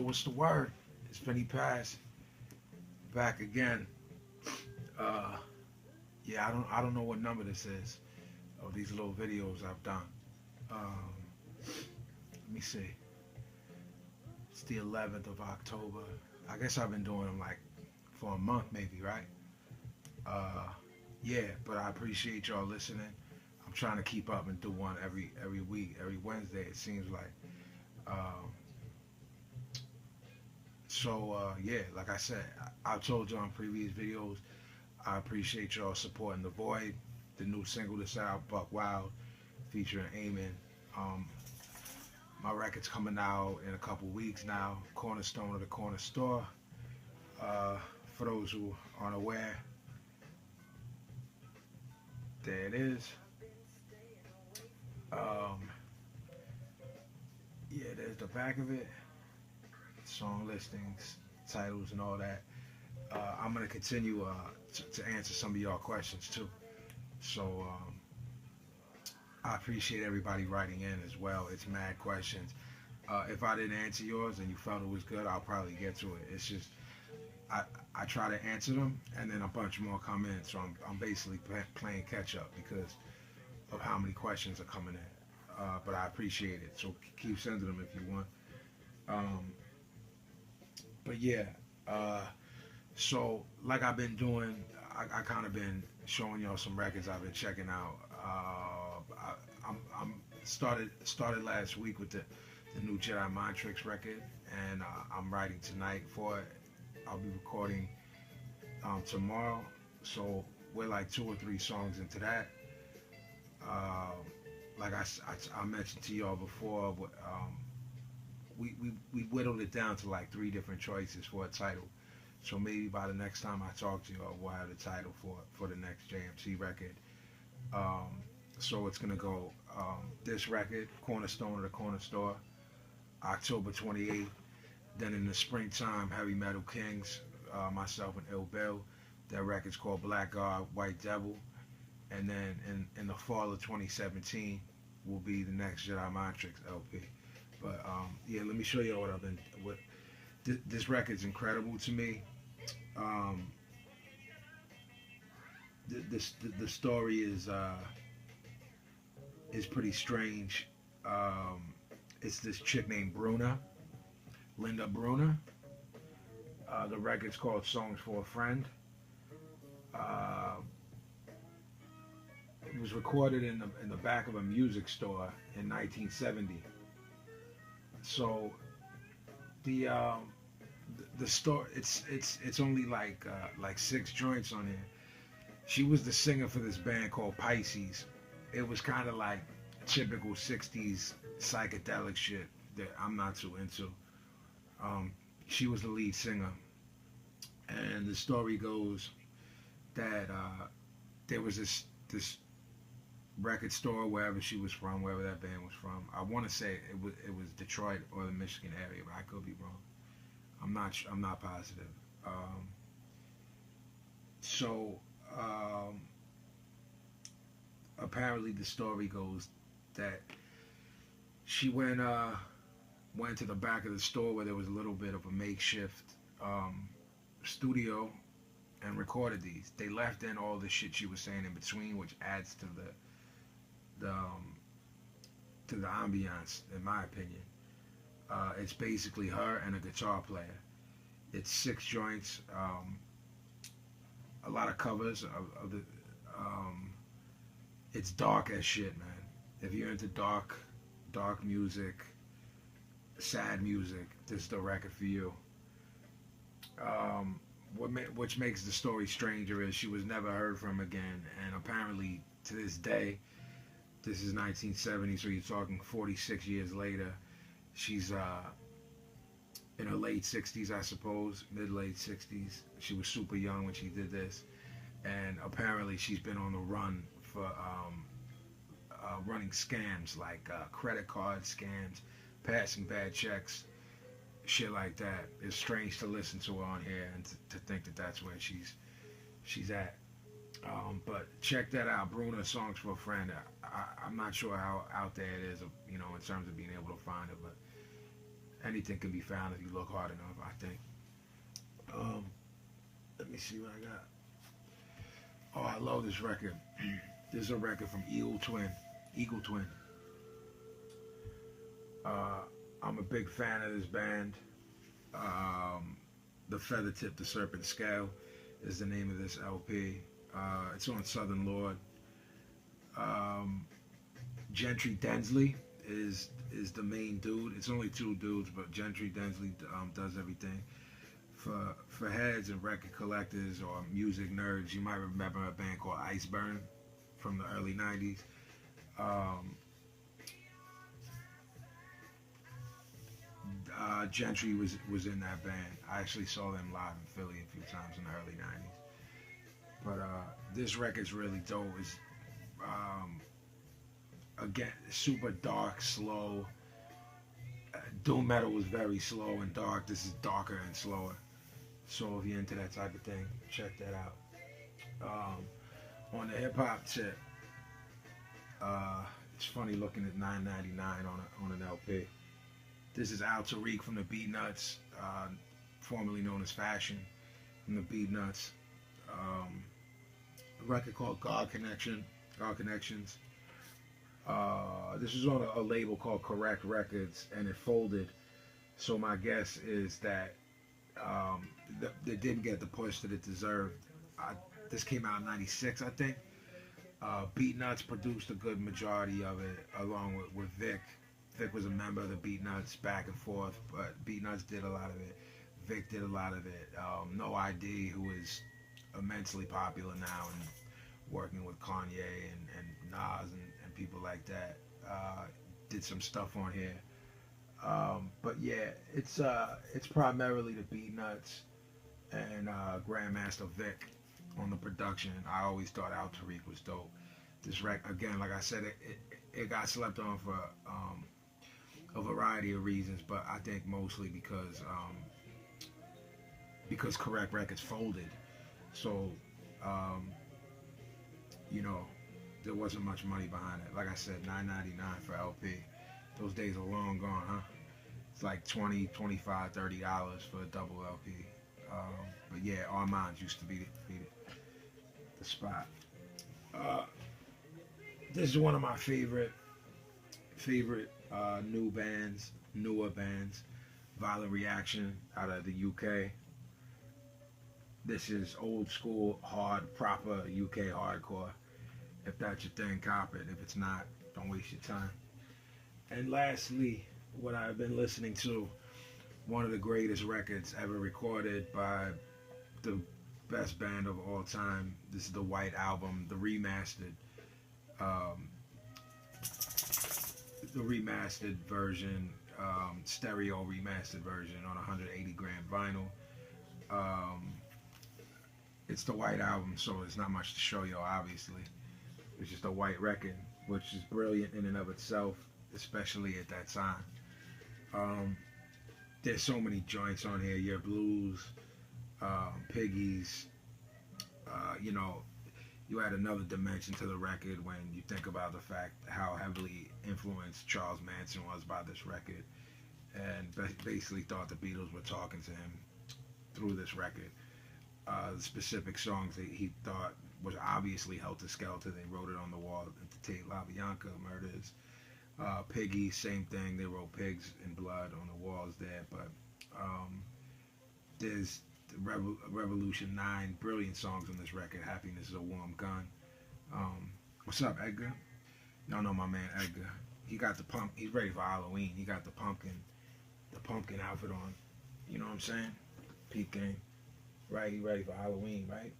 what's the word? It's Vinnie Paz back again. Uh, yeah, I don't know what number this is of these little videos I've done. Um, Let me see. It's the 11th of October. I guess I've been doing them like for a month, maybe, right? Uh, yeah, but I appreciate y'all listening. I'm trying to keep up and do one every week, every Wednesday. It seems like. Um, yeah, like I said, I told y'all in previous videos, I appreciate y'all supporting The Void, the new single that's out, Buck Wild, featuring Eamon. Um, my record's coming out in a couple weeks now, Cornerstone of the Corner Store. Uh, for those who aren't aware, there it is. Um, yeah, there's the back of it, song listings, titles, and all that. I'm gonna continue to answer some of y'all questions too. So I appreciate everybody writing in as well. It's mad questions. If I didn't answer yours and you felt it was good, I'll probably get to it. It's just I I try to answer them and then a bunch more come in. So I'm basically playing catch up because of how many questions are coming in. But I appreciate it. So keep sending them if you want. Um, but yeah. Uh, So, like I've been doing, I kind of been showing y'all some records I've been checking out. I'm started last week with the new Jedi Mind Tricks record, and I'm writing tonight for it. I'll be recording tomorrow, so we're like 2 or 3 songs into that. Uh, like I mentioned to y'all before, we whittled it down to like 3 different choices for a title. So maybe by the next time I talk to you, we'll have the title for the next JMC record. Um, so it's gonna go this record, Cornerstone of the Corner Store, October 28th. Then in the springtime, Heavy Metal Kings, myself and Ill Bill. That record's called Black God, White Devil. And then in the fall of 2017 will be the next Jedi Mind Tricks LP. But yeah, let me show you what I've been. This record's incredible to me. Um, the story is pretty strange. It's this chick named Linda Bruna. The record's called Songs for a Friend. Uh, it was recorded in the back of a music store in 1970. So the store it's only like 6 joints on here. She was the singer for this band called Pisces. It was kind of like typical 60s psychedelic shit that I'm not too into. She was the lead singer, and the story goes that there was this record store wherever she was from, wherever that band was from. I want to say it was Detroit or the Michigan area, but I could be wrong. I'm not positive. So apparently the story goes that she went to the back of the store where there was a little bit of a makeshift studio and recorded these. They left in all the shit she was saying in between, which adds to the ambiance, in my opinion. It's basically her and a guitar player. It's 6 joints, a lot of covers of the. It's dark as shit, man. If you're into dark music, sad music, this is the record for you. Which makes the story stranger is she was never heard from again, and apparently to this day, this is 1970, so you're talking 46 years later. She's in her late 60s, I suppose, mid-late 60s. She was super young when she did this, and apparently she's been on the run for running scams like credit card scams, passing bad checks, shit like that. It's strange to listen to her on here and to think that that's where she's at. But check that out, Bruna, Songs for a Friend. I'm not sure how out there it is, in terms of being able to find it, but Anything can be found if you look hard enough, I think. Um, Let me see what I got. Oh, I love this record. This is a record from Eagle Twin. Eagle Twin. I'm a big fan of this band. The Feather Tip, the Serpent Scale is the name of this LP. It's on Southern Lord. Gentry Densley is the main dude. It's only two dudes, but Gentry Densley does everything. For heads and record collectors or music nerds, you might remember a band called Iceburn from the early 90s. Gentry was in that band. I actually saw them live in Philly a few times in the early 90s. But this record's really dope. It's, again, super dark, slow. Doom metal was very slow and dark. This is darker and slower. So if you're into that type of thing, check that out. On the hip hop tip, it's funny looking at $9.99 on an LP. This is Al Tariq from the Beatnuts, formerly known as Fashion, from the Beatnuts. A record called God Connections. This was on a label called Correct Records, and it folded. So my guess is that they didn't get the push that it deserved. This came out in '96, I think. Beatnuts produced a good majority of it, along with Vic. Vic was a member of the Beatnuts, back and forth, but Beatnuts did a lot of it. Vic did a lot of it. No ID, who is immensely popular now and working with Kanye and Nas and people like that, did some stuff on here. But yeah, it's primarily the Beatnuts and Grandmaster Vic on the production. I always thought Al Tariq was dope. This record, again, like I said, it got slept on for a variety of reasons, but I think mostly because Correct Records folded. So you know, there wasn't much money behind it. Like I said, $9.99 for LP. Those days are long gone, huh? It's like $20, $25, $30 for a double LP. But yeah, Armand's used to be the spot. This is one of my favorite newer bands, Violent Reaction out of the UK. This is old school, hard, proper UK hardcore. If that's your thing, cop it. If it's not, don't waste your time. And lastly, what I've been listening to, one of the greatest records ever recorded by the best band of all time. This is the White Album, the remastered version, stereo remastered version on 180 gram vinyl. It's the White Album, so there's not much to show you, obviously. It's just a white record, which is brilliant in and of itself, especially at that time. There's so many joints on here. Your Blues, Piggies. You know, you add another dimension to the record when you think about the fact how heavily influenced Charles Manson was by this record, and basically thought the Beatles were talking to him through this record. The specific songs that he thought was obviously Helter Skelter, they wrote it on the wall at the Tate LaBianca murders. Piggy, same thing, they wrote Pigs in Blood on the walls there. But there's Revolution 9, brilliant songs on this record. Happiness is a Warm Gun. What's up, Edgar? Y'all know my man Edgar. He got the pump. He's ready for Halloween. He got the pumpkin outfit on. You know what I'm saying? Peep game. Right, he ready for Halloween, right?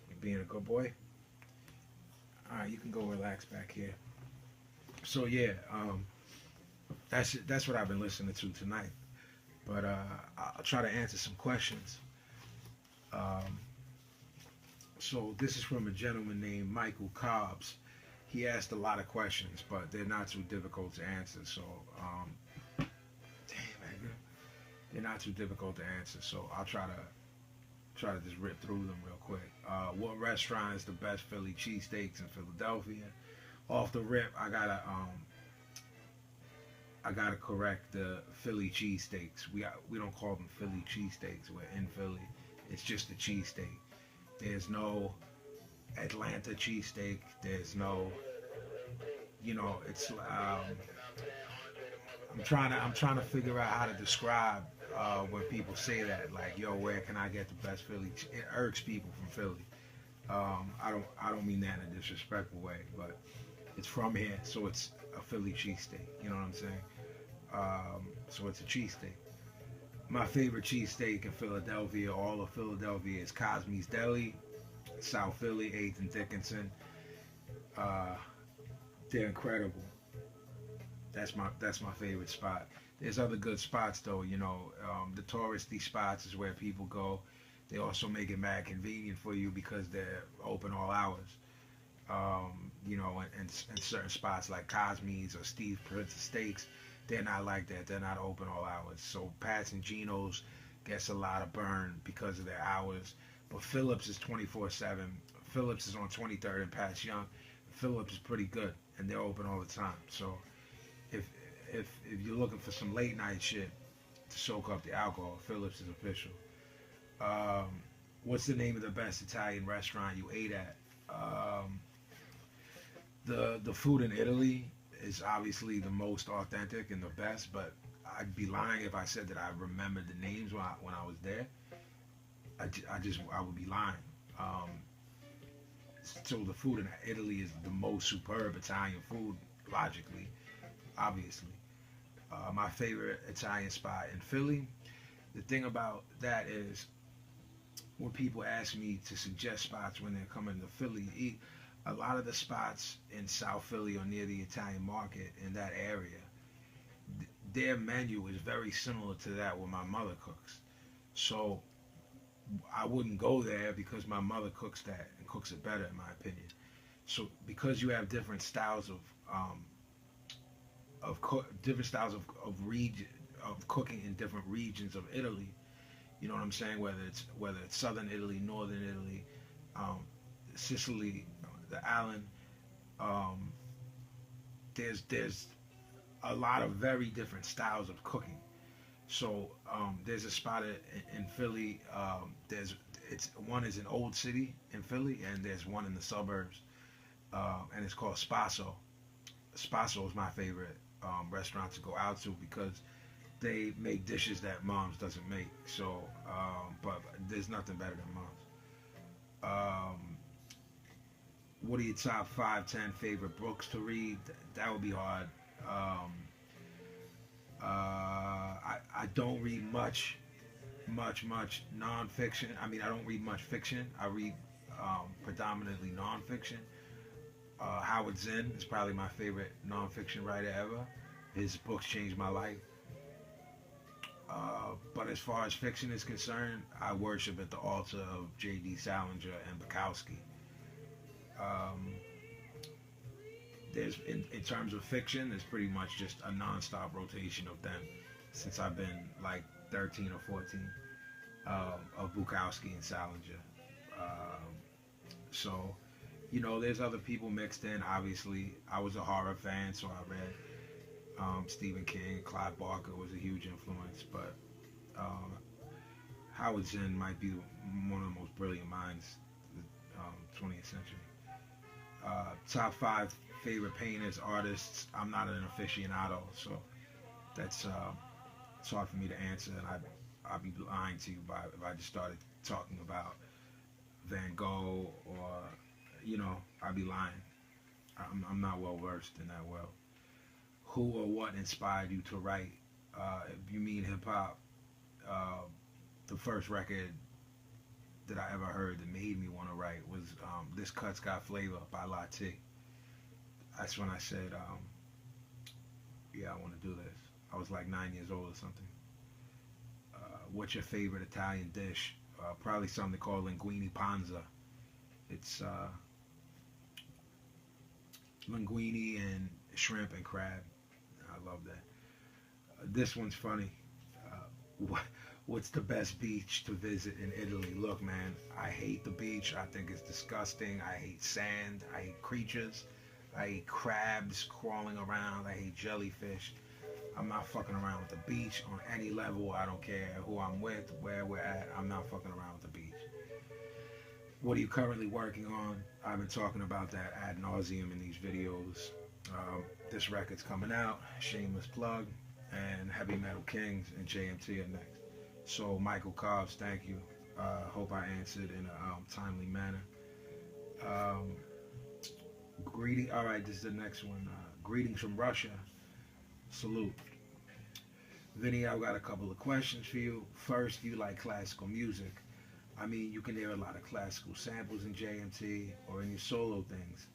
You being a good boy? Alright, you can go relax back here. So yeah, that's what I've been listening to tonight. But I'll try to answer some questions. So this is from a gentleman named Michael Cobbs. He asked a lot of questions, but they're not too difficult to answer. So they're not too difficult to answer. So I'll try to just rip through them real quick. What restaurant is the best Philly cheesesteaks in Philadelphia? Off the rip, I gotta I gotta correct the Philly cheesesteaks. We don't call them Philly cheesesteaks. We're in Philly. It's just a cheesesteak. There's no Atlanta cheesesteak. There's no, it's I'm trying to figure out how to describe when people say that, like, yo, where can I get the best Philly? It irks people from Philly. I don't mean that in a disrespectful way, but it's from here, so it's a Philly cheesesteak. You know what I'm saying? So it's a cheesesteak. My favorite cheesesteak in Philadelphia, all of Philadelphia, is Cosme's Deli, South Philly, 8th and Dickinson. Uh, they're incredible. That's my favorite spot. There's other good spots though. The touristy spots is where people go. They also make it mad convenient for you because they're open all hours. And certain spots like Cosme's or Steve Prince's Steaks, they're not like that. They're not open all hours. So Pat's and Geno's gets a lot of burn because of their hours. But Phillips is 24/7. Phillips is on 23rd and Pat's Young. Phillips is pretty good, and they're open all the time. So if if you're looking for some late night shit to soak up the alcohol, Phillips is official. Um, what's the name of the best Italian restaurant you ate at? The food in Italy is obviously the most authentic and the best, but I'd be lying if I said that I remembered the names when I was there. I would be lying. Um, so the food in Italy is the most superb Italian food, logically, obviously. My favorite Italian spot in Philly. The thing about that is when people ask me to suggest spots when they're coming to Philly to eat, a lot of the spots in South Philly or near the Italian market in that area, their menu is very similar to that what my mother cooks. So I wouldn't go there because my mother cooks that and cooks it better, in my opinion. So because you have different styles different styles of region of cooking in different regions of Italy, you know what I'm saying? Whether it's southern Italy, northern Italy, um, Sicily, the island. Um, there's a lot of very different styles of cooking. So there's a spot in Philly. There's it's one is in Old City in Philly, and there's one in the suburbs, and it's called Spasso. Spasso is my favorite restaurant to go out to because they make dishes that Mom's doesn't make. So, but there's nothing better than Mom's. What are your top 5, 10 favorite books to read? That would be hard. I don't read much nonfiction. I mean, I don't read much fiction. I read predominantly nonfiction. Howard Zinn is probably my favorite nonfiction writer ever. His books changed my life. But as far as fiction is concerned, I worship at the altar of J.D. Salinger and Bukowski. Um, in terms of fiction, there's pretty much just a non-stop rotation of them since I've been like 13 or 14 of Bukowski and Salinger. Um, so, there's other people mixed in. Obviously, I was a horror fan, so I read Stephen King. Clive Barker was a huge influence, but um, Howard Zinn might be one of the most brilliant minds of the 20th century. Top 5 favorite painters, artists. I'm not an aficionado, so that's it's hard for me to answer, and I'd be lying to you if I just started talking about Van Gogh or I'd be lying. I'm not well versed in that world. Who or what inspired you to write? If you mean hip hop, the first record that I ever heard that made me want to write was This Cut's Got Flavor by Latte. That's when I said, yeah, I want to do this. I was like 9 years old or something. What's your favorite Italian dish? Probably something called linguine panza. It's linguine and shrimp and crab. I love that. This one's funny. Uh, what's the best beach to visit in Italy? Look, man, I hate the beach. I think it's disgusting. I hate sand. I hate creatures. I hate crabs crawling around. I hate jellyfish. I'm not fucking around with the beach on any level. I don't care who I'm with, where we're at. I'm not fucking around with the beach. What are you currently working on? I've been talking about that ad nauseum in these videos. This record's coming out, shameless plug, and Heavy Metal Kings and JMT are next. So Michael Cobbs, thank you. Hope I answered in a timely manner. Greeting. All right, this is the next one. Greetings from Russia. Salute. Vinny, I've got a couple of questions for you. First, do you like classical music? I mean, you can hear a lot of classical samples in JMT or in your solo things.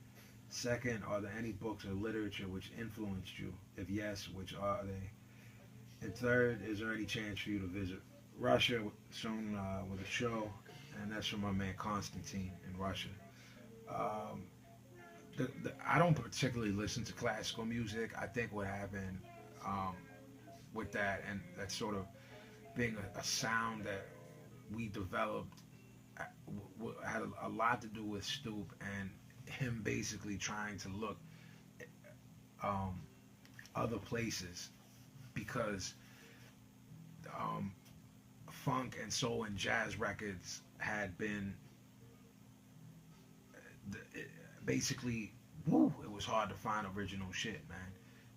Second, are there any books or literature which influenced you? If yes, which are they? And third, is there any chance for you to visit Russia soon with a show? And that's from my man Constantine in Russia. Um, I don't particularly listen to classical music. I think what happened um, with that, and that sort of being a sound that we developed, had a lot to do with Stoop and him basically trying to look um, other places because um, funk and soul and jazz records had been basically, woo, it was hard to find original shit, man,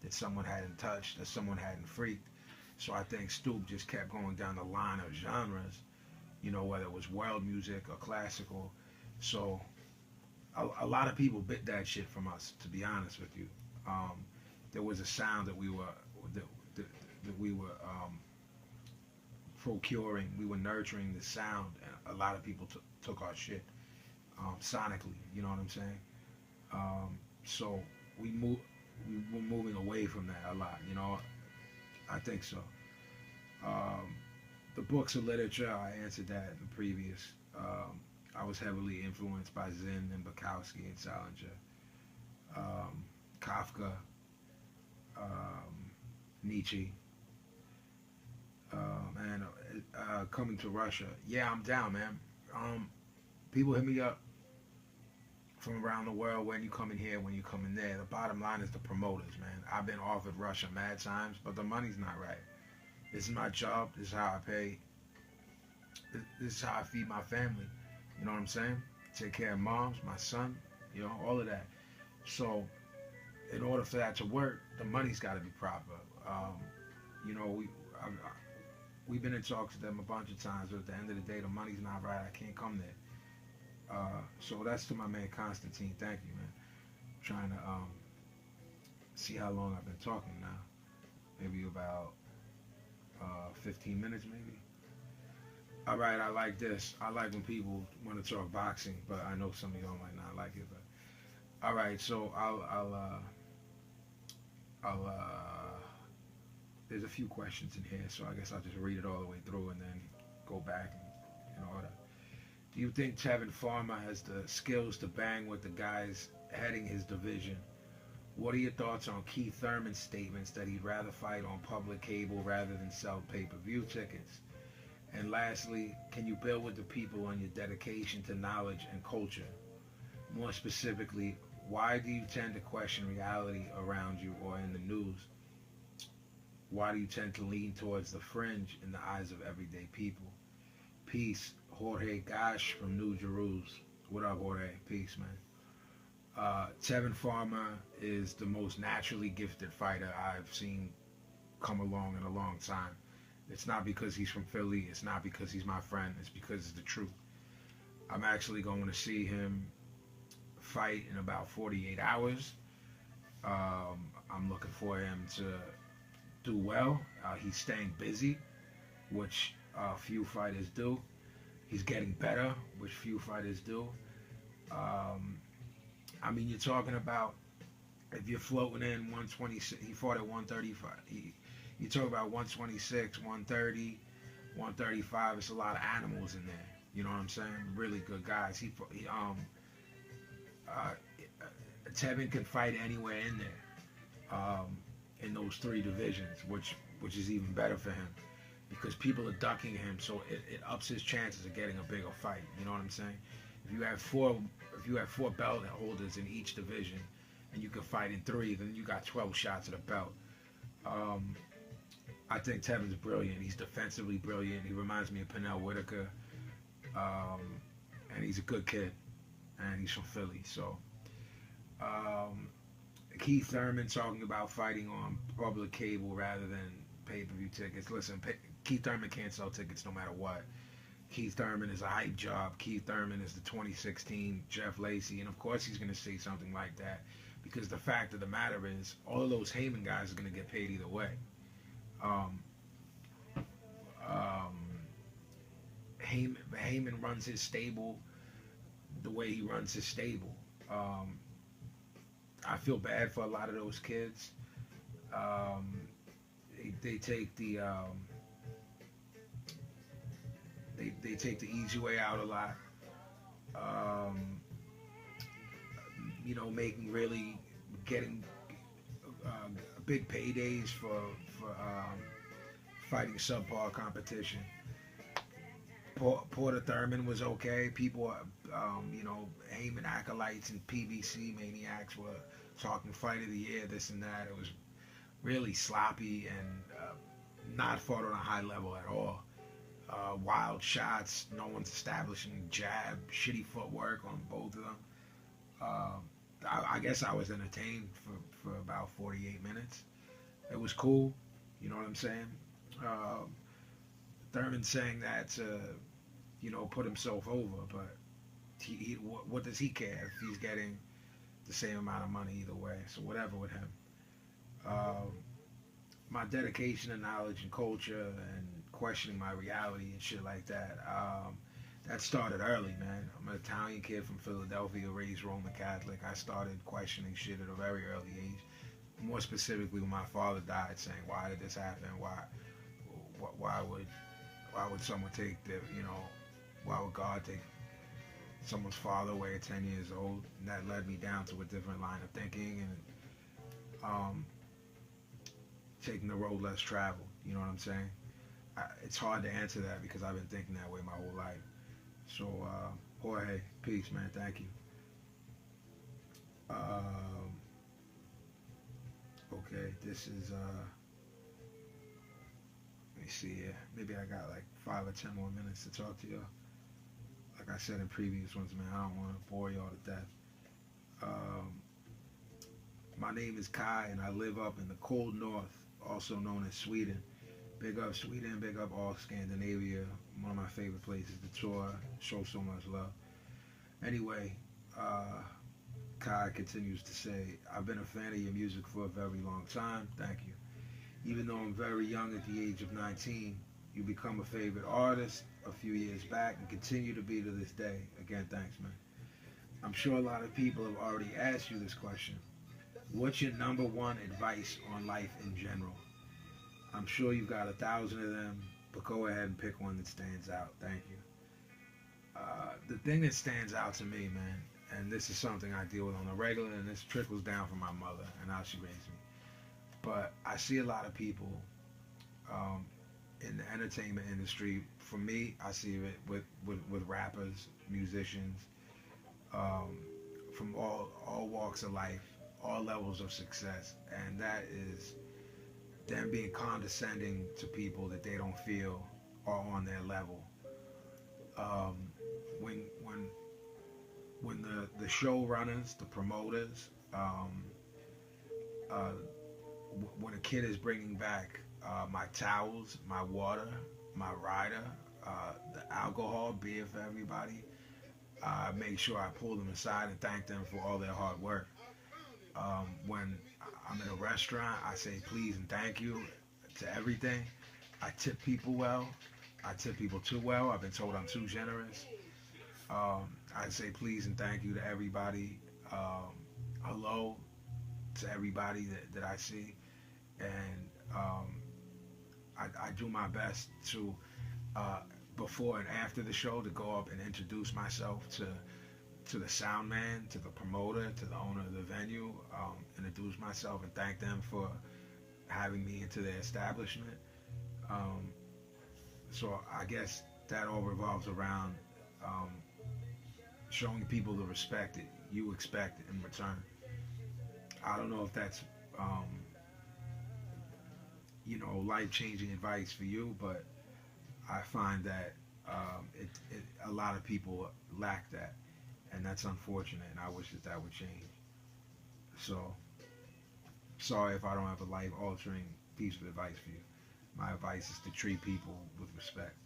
that someone hadn't touched, that someone hadn't freaked. So I think Stoop just kept going down the line of genres, you know, whether it was world music or classical. So a lot of people bit that shit from us, to be honest with you. There was a sound that we were that, that, that we were procuring, we were nurturing the sound, and a lot of people took our shit sonically. You know what I'm saying? So we we're moving away from that a lot. You know, I think so. The books of literature, I answered that in the previous. I was heavily influenced by Zen and Bukowski and Salinger, Kafka, Nietzsche, and coming to Russia. Yeah, I'm down, man. People hit me up from around the world, when you come in here, when you come in there. The bottom line is the promoters, man. I've been offered Russia mad times, but the money's not right. This is my job. This is how I pay. This is how I feed my family. You know what I'm saying? Take care of moms, my son, you know, all of that. So, in order for that to work, the money's got to be proper. You know, we've been in talks with them a bunch of times, but at the end of the day, the money's not right. I can't come there. So that's to my man Constantine. Thank you, man. I'm trying to see how long I've been talking now. Maybe about 15 minutes, maybe. All right, I like this. I like when people want to talk boxing, but I know some of y'all might not like it. But all right, so there's a few questions in here, so I guess I'll just read it all the way through and then go back in order. Do you think Tevin Farmer has the skills to bang with the guys heading his division? What are your thoughts on Keith Thurman's statements that he'd rather fight on public cable rather than sell pay-per-view tickets? And lastly, can you build with the people on your dedication to knowledge and culture? More specifically, why do you tend to question reality around you or in the news? Why do you tend to lean towards the fringe in the eyes of everyday people? Peace, Jorge Gash from New Jerusalem. What up, Jorge? Peace, man. Tevin Farmer is the most naturally gifted fighter I've seen come along in a long time. It's not because he's from Philly. It's not because he's my friend. It's because it's the truth. I'm actually going to see him fight in about 48 hours. I'm looking for him to do well. He's staying busy, which few fighters do. He's getting better, which few fighters do. I mean, you're talking about if you're floating in 126, he fought at 135. You talk about 126, 130, 135. It's a lot of animals in there. You know what I'm saying? Really good guys. Tevin can fight anywhere in there, in those three divisions, which is even better for him because people are ducking him, so it ups his chances of getting a bigger fight. You know what I'm saying? If you have four belt holders in each division, and you can fight in three, then you got 12 shots at a belt. I think Tevin's brilliant. He's defensively brilliant. He reminds me of Pernell Whitaker, um, and he's a good kid, and he's from Philly. So um, Keith Thurman talking about fighting on public cable rather than pay-per-view tickets. Listen, Keith Thurman can't sell tickets no matter what. Keith Thurman is a hype job. Keith Thurman is the 2016 Jeff Lacey, and of course he's going to say something like that because the fact of the matter is all of those Heyman guys are going to get paid either way. Um, um, Heyman runs his stable the way he runs his stable. I feel bad for a lot of those kids. They take the they take the easy way out a lot. Making really getting big paydays for fighting subpar competition. Porter Thurman was okay. People, Heyman acolytes and PBC maniacs were talking fight of the year, this and that. It was really sloppy and not fought on a high level at all. Wild shots, no one's establishing jab, shitty footwork on both of them. I guess I was entertained for about 48 minutes. It was cool, you know what I'm saying? Thurman saying that to, put himself over, but what does he care if he's getting the same amount of money either way? So whatever with him. My dedication to knowledge and culture and questioning my reality and shit like that, that started early, man. I'm an Italian kid from Philadelphia, raised Roman Catholic. I started questioning shit at a very early age. More specifically, when my father died, saying, "Why did this happen? Why would someone take why would God take someone's father away at 10 years old?" And that led me down to a different line of thinking and taking the road less traveled. You know what I'm saying? It's hard to answer that because I've been thinking that way my whole life. So, Jorge, peace, man. Thank you. Okay, this is, let me see here. Maybe I got like 5 or 10 more minutes to talk to y'all. Like I said in previous ones, man, I don't want to bore y'all to death. My name is Kai, and I live up in the cold north, also known as Sweden. Big up Sweden, big up all Scandinavia. One of my favorite places to tour, show so much love. Anyway, Kai continues to say, I've been a fan of your music for a very long time. Thank you. Even though I'm very young at the age of 19, you become a favorite artist a few years back and continue to be to this day. Again, thanks, man. I'm sure a lot of people have already asked you this question. What's your number one advice on life in general? I'm sure you've got 1,000 of them, but go ahead and pick one that stands out. Thank you. The thing that stands out to me, man, and this is something I deal with on a regular, and this trickles down from my mother and how she raised me. But I see a lot of people in the entertainment industry. For me, I see it with rappers, musicians, from all walks of life, all levels of success, and that is them being condescending to people that they don't feel are on their level. When the showrunners, the promoters, when a kid is bringing back my towels, my water, my rider, the alcohol, beer for everybody, I make sure I pull them aside and thank them for all their hard work. When I'm in a restaurant, I say please and thank you to everything. I tip people well. I tip people too well. I've been told I'm too generous. I say please and thank you to everybody. Hello to everybody that I see. And I do my best to, before and after the show, to go up and introduce myself to the sound man, to the promoter, to the owner of the venue, introduce myself and thank them for having me into their establishment. So I guess that all revolves around showing people the respect that you expect in return. I don't know if that's life-changing advice for you, but I find that a lot of people lack that, and that's unfortunate. And I wish that would change. So sorry if I don't have a life-altering piece of advice for you. My advice is to treat people with respect.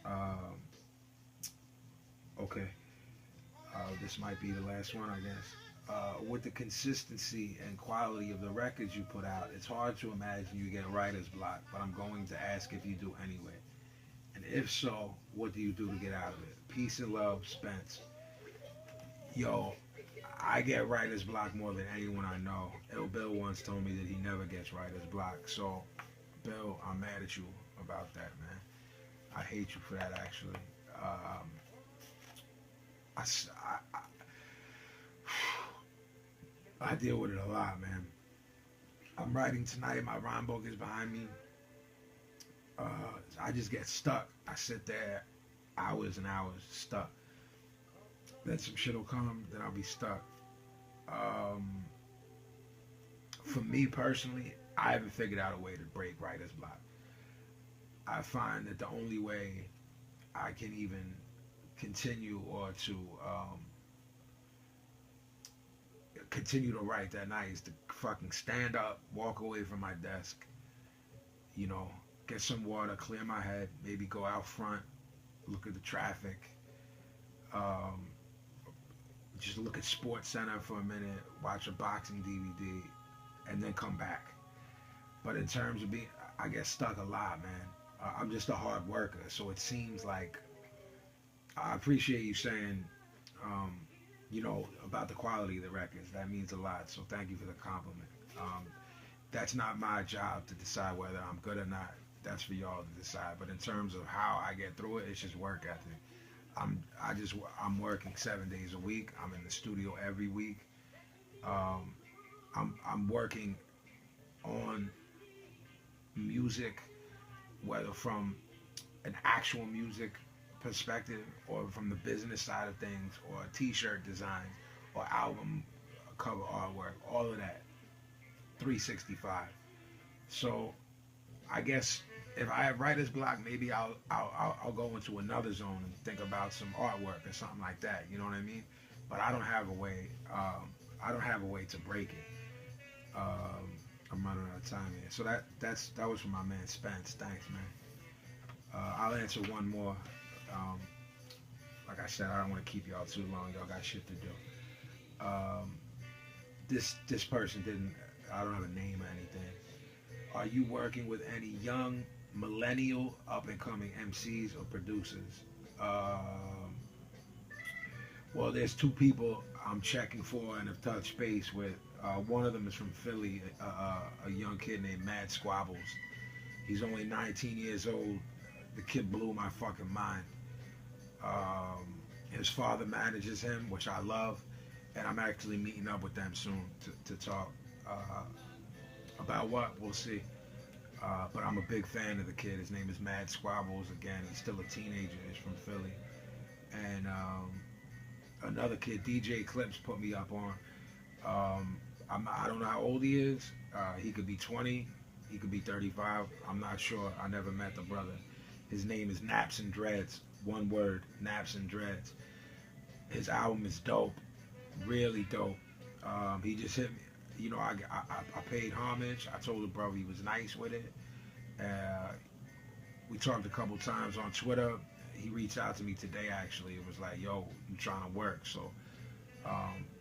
Um, okay, this might be the last one, I guess. With the consistency and quality of the records you put out, it's hard to imagine you get writer's block, but I'm going to ask if you do anyway. And if so, what do you do to get out of it? Peace and love, Spence. Yo, I get writer's block more than anyone I know. Ill Bill once told me that he never gets writer's block. So, Bill, I'm mad at you about that, man. I hate you for that, actually. Um, I deal with it a lot, man. I'm writing tonight. My rhyme book is behind me. I just get stuck. I sit there hours and hours stuck. Then some shit will come, then I'll be stuck. For me personally, I haven't figured out a way to break writer's block. I find that the only way I can even continue or to continue to write that night is to fucking stand up, walk away from my desk, you know, get some water, clear my head, maybe go out front, look at the traffic, just look at Sports Center for a minute, watch a boxing DVD, and then come back. But in terms of being, I get stuck a lot, man. I'm just a hard worker, so it seems like I appreciate you saying, about the quality of the records. That means a lot, so thank you for the compliment. That's not my job to decide whether I'm good or not. That's for y'all to decide. But in terms of how I get through it, it's just work ethic. I'm working 7 days a week. I'm in the studio every week. I'm working on music, whether from an actual music perspective or from the business side of things, or t-shirt design or album cover artwork, all of that, 365. So I guess if I have writer's block, maybe I'll go into another zone and think about some artwork or something like that. You know what I mean? But I don't have a way. I don't have a way to break it. I'm running out of time here. So that was from my man Spence. Thanks, man. I'll answer one more. Like I said, I don't want to keep y'all too long. Y'all got shit to do. This person didn't. I don't have a name or anything. Are you working with any young millennial up and coming MCs or producers? Well, there's two people I'm checking for and have touched base with. One of them is from Philly, a young kid named Mad Squabbles. He's only 19 years old. The kid blew my fucking mind. His father manages him, which I love, and I'm actually meeting up with them soon to talk about what we'll see. But I'm a big fan of the kid. His name is Mad Squabbles. Again, he's still a teenager. He's from Philly. And another kid, DJ Clips, put me up on. I don't know how old he is. He could be 20. He could be 35. I'm not sure. I never met the brother. His name is Naps and Dreads. One word, Naps and Dreads. His album is dope. Really dope. He just hit me. You know, I paid homage. I told the brother he was nice with it. We talked a couple times on Twitter. He reached out to me today, actually. It was like, yo, I'm trying to work. So,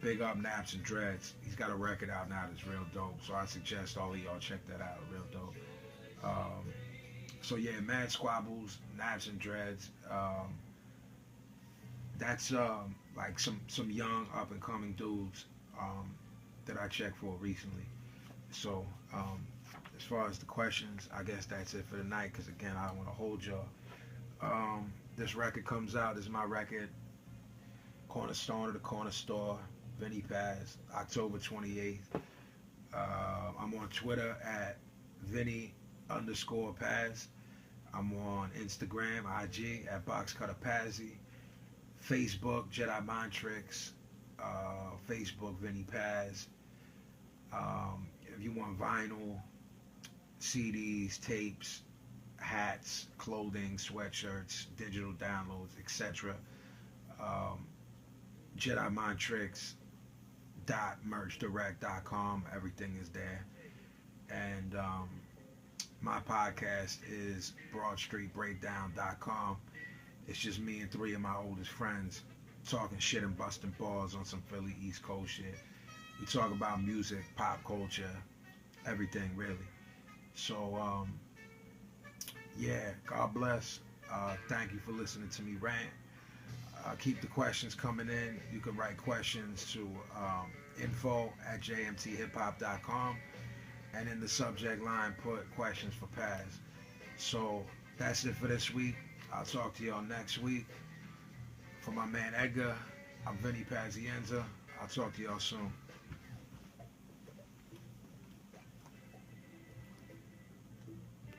big up Naps and Dreads. He's got a record out now that's real dope. So I suggest all of y'all check that out. Real dope. So yeah, Mad Squabbles, Naps and Dreads. That's like some young up and coming dudes that I checked for recently. So as far as the questions, I guess that's it for tonight. Because again, I don't want to hold y'all. This record comes out. This is my record. Cornerstone of the Corner Store. Vinnie Paz. October 28th. I'm on Twitter at Vinnie_Paz. I'm on Instagram, IG at BoxCutterPazzy. Facebook, Jedi Mind Tricks. Facebook, Vinnie Paz. If you want vinyl, CDs, tapes, hats, clothing, sweatshirts, digital downloads, etc. Um, Jedi Mind Tricks .merchdirect.com. Everything is there. And my podcast is broadstreetbreakdown.com. It's just me and three of my oldest friends talking shit and busting balls on some Philly East Coast shit. We talk about music, pop culture, everything really. So yeah, God bless. Thank you for listening to me rant. Keep the questions coming in. You can write questions to info@jmthiphop.com, and in the subject line put questions for Paz. So that's it for this week. I'll talk to y'all next week. For my man Edgar, I'm Vinnie Paz. I'll talk to y'all soon.